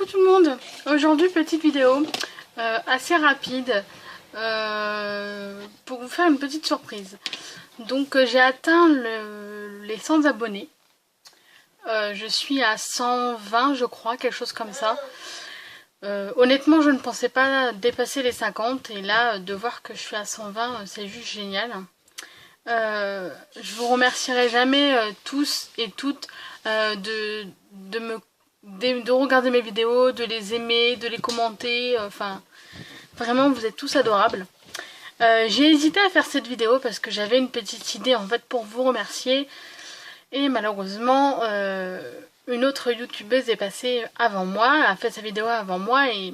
tout le monde. Aujourd'hui petite vidéo assez rapide pour vous faire une petite surprise. Donc j'ai atteint les 100 abonnés. Je suis à 120 je crois, quelque chose comme ça. Honnêtement je ne pensais pas dépasser les 50 et là de voir que je suis à 120 c'est juste génial. Je vous remercierai jamais tous et toutes de regarder mes vidéos, de les aimer, de les commenter, enfin vraiment vous êtes tous adorables. J'ai hésité à faire cette vidéo parce que j'avais une petite idée en fait pour vous remercier et malheureusement une autre youtubeuse est passée avant moi, a fait sa vidéo avant moi et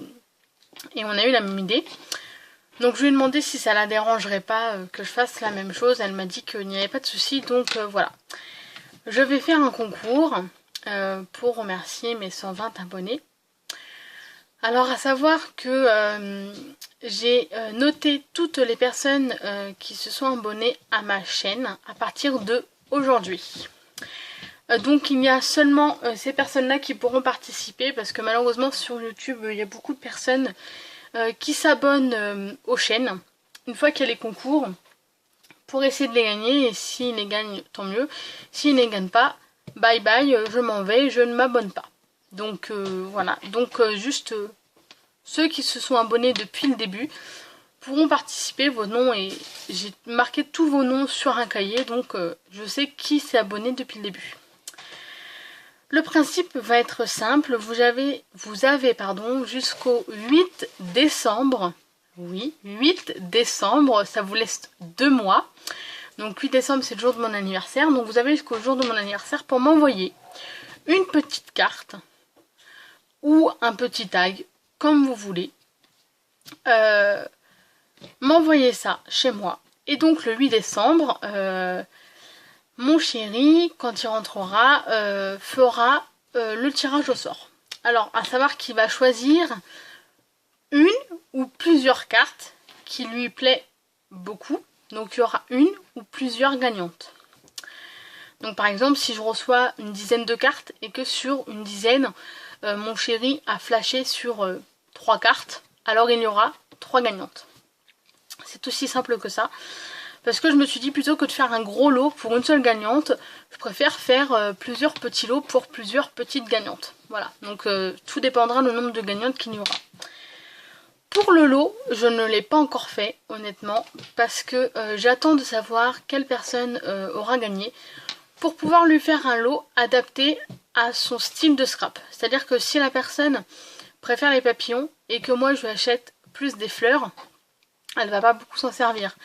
on a eu la même idée. Donc je lui ai demandé si ça la dérangerait pas que je fasse la même chose, elle m'a dit qu'il n'y avait pas de souci, donc voilà. Je vais faire un concours pour remercier mes 120 abonnés. Alors à savoir que j'ai noté toutes les personnes qui se sont abonnées à ma chaîne à partir de aujourd'hui. Donc il y a seulement ces personnes-là qui pourront participer parce que malheureusement sur YouTube il y a beaucoup de personnes qui s'abonnent aux chaînes une fois qu'il y a les concours pour essayer de les gagner et s'ils les gagnent tant mieux, s'ils ne les gagnent pas, bye bye, je m'en vais, je ne m'abonne pas. Donc voilà, donc juste ceux qui se sont abonnés depuis le début pourront participer, vos noms et j'ai marqué tous vos noms sur un cahier donc je sais qui s'est abonné depuis le début. Le principe va être simple, vous avez jusqu'au 8 décembre, oui, 8 décembre, ça vous laisse 2 mois. Donc 8 décembre c'est le jour de mon anniversaire, donc vous avez jusqu'au jour de mon anniversaire pour m'envoyer une petite carte ou un petit tag, comme vous voulez. M'envoyer ça chez moi. Et donc le 8 décembre... mon chéri, quand il rentrera, fera le tirage au sort. Alors, à savoir qu'il va choisir une ou plusieurs cartes qui lui plaît beaucoup. Donc, il y aura une ou plusieurs gagnantes. Donc, par exemple, si je reçois une dizaine de cartes et que sur une dizaine, mon chéri a flashé sur 3 cartes, alors il y aura 3 gagnantes. C'est aussi simple que ça. Parce que je me suis dit plutôt que de faire un gros lot pour une seule gagnante, je préfère faire plusieurs petits lots pour plusieurs petites gagnantes. Voilà, donc tout dépendra du nombre de gagnantes qu'il y aura. Pour le lot, je ne l'ai pas encore fait, honnêtement, parce que j'attends de savoir quelle personne aura gagné pour pouvoir lui faire un lot adapté à son style de scrap. C'est-à-dire que si la personne préfère les papillons et que moi je lui achète plus des fleurs, elle va pas beaucoup s'en servir.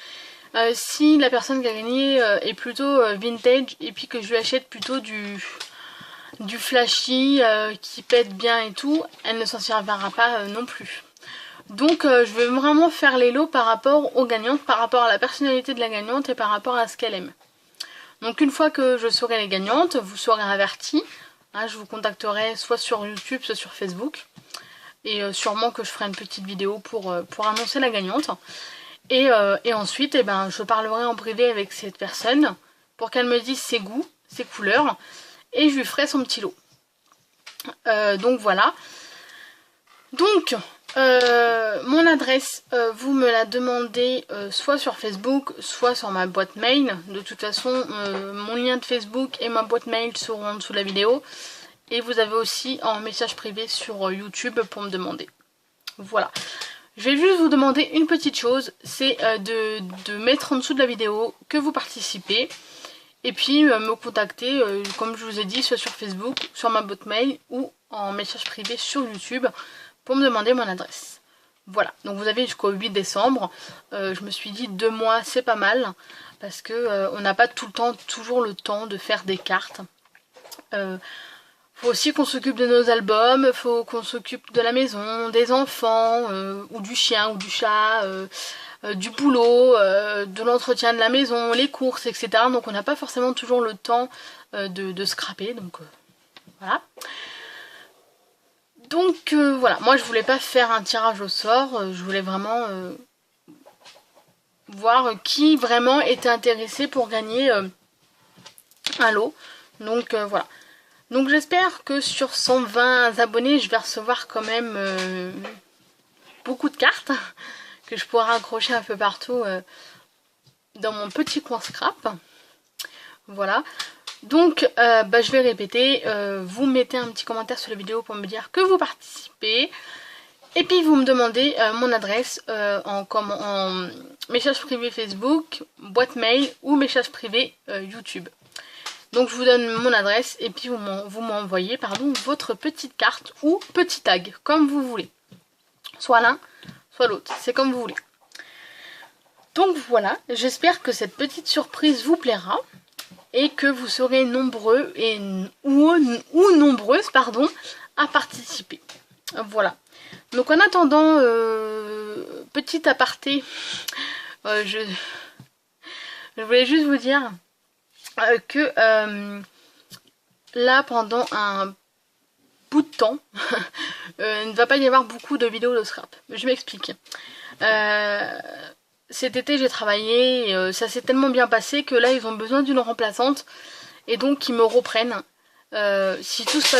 Si la personne qui a gagné est plutôt vintage et puis que je lui achète plutôt du flashy qui pète bien et tout, elle ne s'en servira pas non plus. Donc je vais vraiment faire les lots par rapport aux gagnantes, par rapport à la personnalité de la gagnante et par rapport à ce qu'elle aime. Donc une fois que je saurai les gagnantes, vous serez avertis. Hein, je vous contacterai soit sur YouTube, soit sur Facebook. Et sûrement que je ferai une petite vidéo pour annoncer la gagnante. Et ensuite, je parlerai en privé avec cette personne pour qu'elle me dise ses goûts, ses couleurs, et je lui ferai son petit lot. Donc voilà. Donc, mon adresse, vous me la demandez soit sur Facebook, soit sur ma boîte mail. De toute façon, mon lien de Facebook et ma boîte mail seront en dessous de la vidéo. Et vous avez aussi un message privé sur YouTube pour me demander. Voilà. Je vais juste vous demander une petite chose, c'est de mettre en dessous de la vidéo que vous participez et puis me contacter, comme je vous ai dit, soit sur Facebook, sur ma boîte mail ou en message privé sur YouTube pour me demander mon adresse. Voilà, donc vous avez jusqu'au 8 décembre, je me suis dit 2 mois c'est pas mal parce que on n'a pas tout le temps, toujours le temps de faire des cartes. Faut aussi qu'on s'occupe de nos albums, faut qu'on s'occupe de la maison, des enfants, ou du chien, ou du chat, du boulot, de l'entretien de la maison, les courses, etc. Donc on n'a pas forcément toujours le temps de scraper, donc voilà. Donc voilà, moi je voulais pas faire un tirage au sort, je voulais vraiment voir qui vraiment était intéressé pour gagner un lot. Donc voilà. Donc j'espère que sur 120 abonnés, je vais recevoir quand même beaucoup de cartes que je pourrai accrocher un peu partout dans mon petit coin scrap. Voilà. Donc je vais répéter, vous mettez un petit commentaire sur la vidéo pour me dire que vous participez. Et puis vous me demandez mon adresse en message privé Facebook, boîte mail ou message privé YouTube. Donc je vous donne mon adresse et puis vous m'envoyez votre petite carte ou petit tag, comme vous voulez. Soit l'un, soit l'autre, c'est comme vous voulez. Donc voilà, j'espère que cette petite surprise vous plaira et que vous serez nombreux ou nombreuses à participer. Voilà. Donc en attendant, petit aparté, je voulais juste vous dire que là pendant un bout de temps, il ne va pas y avoir beaucoup de vidéos de scrap. Je m'explique. Cet été j'ai travaillé, ça s'est tellement bien passé que là ils ont besoin d'une remplaçante et donc ils me reprennent. Si tout se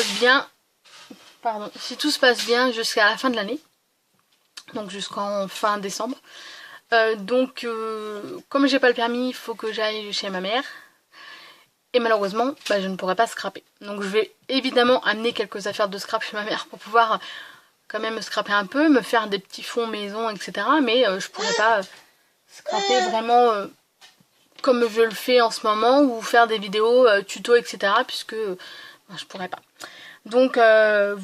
passe bien, jusqu'à la fin de l'année, donc jusqu'en fin décembre. Comme j'ai pas le permis, il faut que j'aille chez ma mère. Et malheureusement, je ne pourrai pas scraper. Donc je vais évidemment amener quelques affaires de scrap chez ma mère pour pouvoir quand même scraper un peu, me faire des petits fonds maison, etc. Mais je pourrais pas scraper vraiment comme je le fais en ce moment ou faire des vidéos tuto, etc. puisque je pourrais pas. Donc il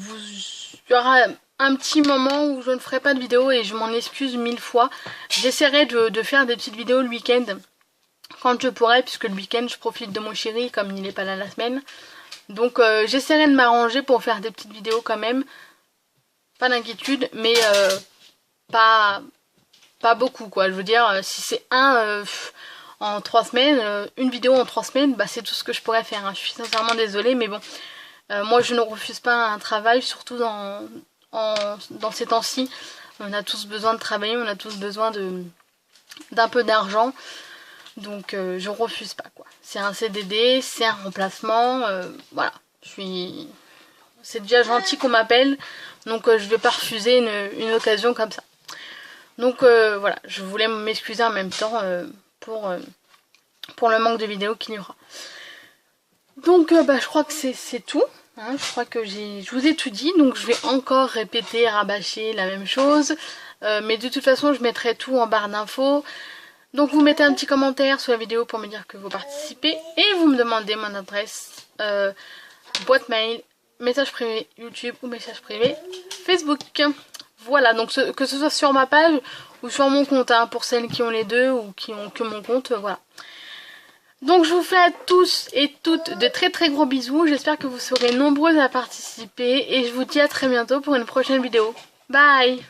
y aura un petit moment où je ne ferai pas de vidéo et je m'en excuse 1000 fois. J'essaierai de faire des petites vidéos le week-end quand je pourrai, puisque le week-end je profite de mon chéri comme il n'est pas là la semaine. Donc j'essaierai de m'arranger pour faire des petites vidéos quand même. Pas d'inquiétude, mais pas beaucoup quoi. Je veux dire, si c'est en 3 semaines, une vidéo en 3 semaines, c'est tout ce que je pourrais faire. Je suis sincèrement désolée, mais bon, moi je ne refuse pas un travail, surtout dans ces temps-ci. On a tous besoin de travailler, on a tous besoin d'un peu d'argent. Donc je refuse pas quoi. C'est un CDD, c'est un remplacement, voilà. C'est déjà gentil qu'on m'appelle, donc je vais pas refuser une occasion comme ça. Donc voilà, je voulais m'excuser en même temps pour le manque de vidéos qu'il y aura. Donc je crois que c'est tout. Hein, je crois que je vous ai tout dit, donc je vais encore répéter, rabâcher la même chose. Mais de toute façon, je mettrai tout en barre d'infos. Donc vous mettez un petit commentaire sous la vidéo pour me dire que vous participez. Et vous me demandez mon adresse, boîte mail, message privé YouTube ou message privé Facebook. Voilà, donc que ce soit sur ma page ou sur mon compte, hein, pour celles qui ont les deux ou qui ont que mon compte, voilà. Donc je vous fais à tous et toutes de très très gros bisous. J'espère que vous serez nombreuses à participer et je vous dis à très bientôt pour une prochaine vidéo. Bye!